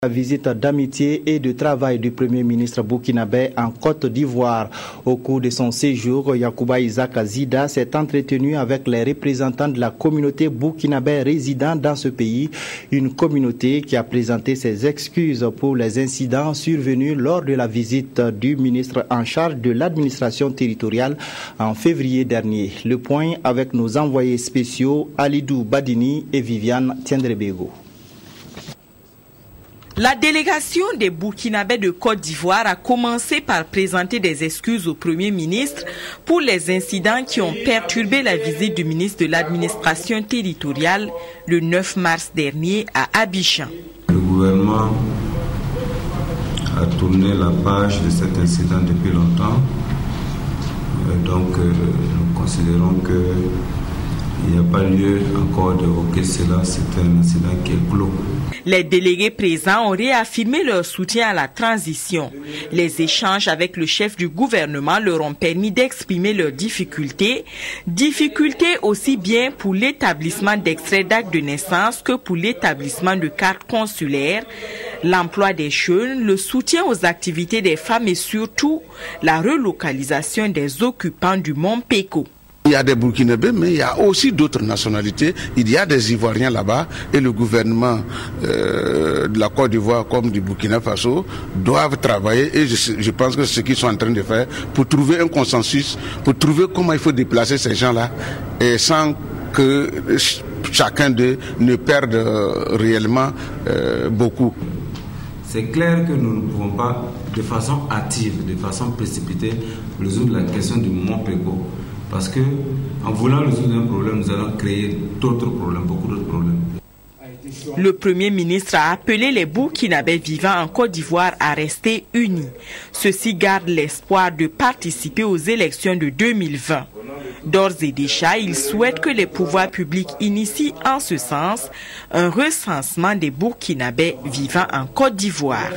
la visite d'amitié et de travail du Premier ministre burkinabé en Côte d'Ivoire. Au cours de son séjour, Yacouba Isaac Zida s'est entretenu avec les représentants de la communauté burkinabé résidant dans ce pays, une communauté qui a présenté ses excuses pour les incidents survenus lors de la visite du ministre en charge de l'administration territoriale en février dernier. Le point avec nos envoyés spéciaux Alidou Badini et Viviane Tiendrebego. La délégation des Burkinabés de Côte d'Ivoire a commencé par présenter des excuses au Premier ministre pour les incidents qui ont perturbé la visite du ministre de l'administration territoriale le 9 mars dernier à Abidjan. Le gouvernement a tourné la page de cet incident depuis longtemps. Donc nous considérons qu'il n'y a pas lieu encore d'évoquer cela. C'est un incident qui est clos. Les délégués présents ont réaffirmé leur soutien à la transition. Les échanges avec le chef du gouvernement leur ont permis d'exprimer leurs difficultés. Difficultés aussi bien pour l'établissement d'extraits d'actes de naissance que pour l'établissement de cartes consulaires, l'emploi des jeunes, le soutien aux activités des femmes et surtout la relocalisation des occupants du Mont Péco. Il y a des Burkinabés, mais il y a aussi d'autres nationalités. Il y a des Ivoiriens là-bas et le gouvernement de la Côte d'Ivoire comme du Burkina Faso doivent travailler et je pense que c'est ce qu'ils sont en train de faire pour trouver un consensus, pour trouver comment il faut déplacer ces gens-là et sans que chacun d'eux ne perde réellement beaucoup. C'est clair que nous ne pouvons pas, de façon hâtive, de façon précipitée, résoudre la question du Mont Péco. Parce que, en voulant résoudre un problème, nous allons créer d'autres problèmes, beaucoup d'autres problèmes. Le Premier ministre a appelé les Burkinabés vivant en Côte d'Ivoire à rester unis. Ceux-ci gardent l'espoir de participer aux élections de 2020. D'ores et déjà, il souhaite que les pouvoirs publics initient en ce sens un recensement des Burkinabés vivant en Côte d'Ivoire.